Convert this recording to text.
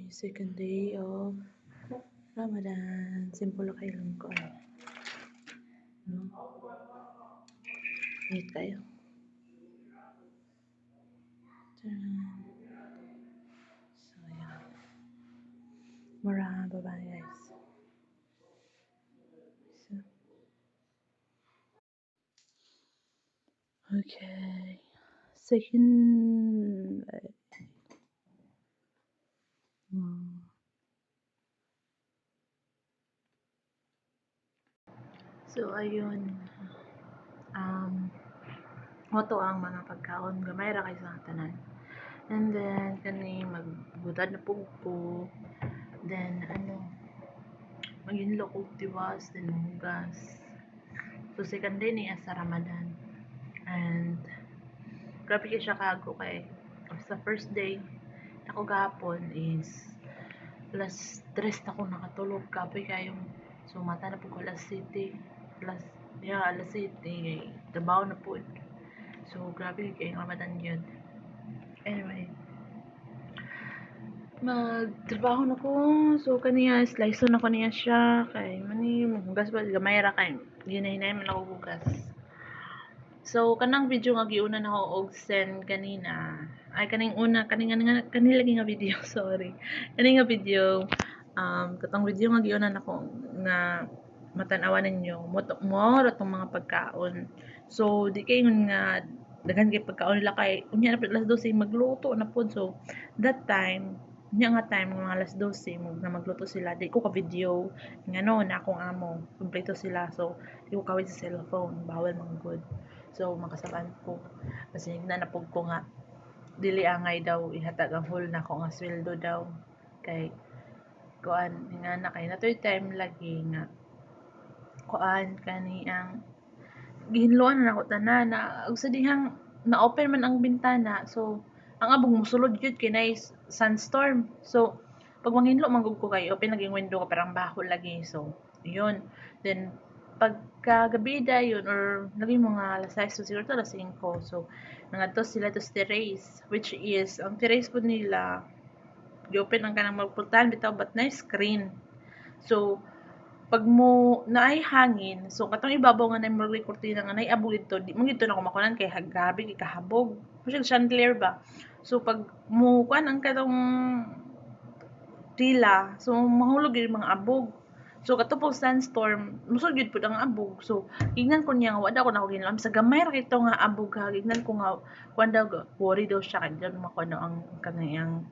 Second day of Ramadan. Simple kayo lang ko. No? Wait kayo. Taran. So, yan. Mura, bye-bye guys. So, okay. Second. So, ayun. Moto ang mga pagkaon. Gamay ra kayo sa tanan. And then, kani magbutad na po ko. Then, maginlo ko tiwas, then hugas. So, second day niya sa Ramadan. And, grabe kayo siya kago kay sa first day, ako gahapon is alas 3 na ako nakatulog. Kapoy kayong sumata na po ko alas 7. Alas 7. Trabaho na po. So, grabe kayong Ramadan yun. Anyway, magtrabaho na ko. So, kaniya, slice na ko niya siya. Kay, mani, hugas ba? Gamay ra kay. Ginahinay man ako hugas. So, kanang video nga giuna na ako og send kanina. Ay, kaning lagi nga video, sorry. Kaning nga video, katong video nga giuna na ko nga matanawan ninyo. Mo tong mga pagkaon. So, di kay nga daghan kay pagkaon nila kay unya na alas 12 magluto na pod. So that time nga mga alas 12 na magluto sila, di ko ka video ngano na akong amo kumpleto sila. So di ko kawit sa cellphone, bawal man good. So makasaban ko kasi napog ko nga dili angay daw ihatag ang whole na ko nga sweldo daw kay kuan nga na kay natoy time lagi nga kuan kani ang gihinluan na ako tanan na sa dihang na-open man ang bintana. So, ang abog mosulod gyud kay nay sandstorm. So, pag manghinlo man ko kay open lagi window ko parang baho lagi. So, yun. Then pagka gabi dayon or lagi mga alas 6 so siguro alas 5. So, nangadto sila to terrace which is ang terrace po nila gi-open ang kanang magpultahan bitaw but na screen. So, pag mo naay hangin, so katong ibabaw nga na may kurtina nga nay abog dito, di mo gito na kumakunan kay gabi kay kahabog. Kasi chandelier ba. So pag mo kuan ang katong tila, so mahulog yung mga abog. So katong sandstorm, musod gyud pud ang abog. So gignan ko niya nga wala ko na ko ginlam sa gamay ra kay nga abog ha. Gignan ko nga kuan daw worry daw siya kay makuha ang kanang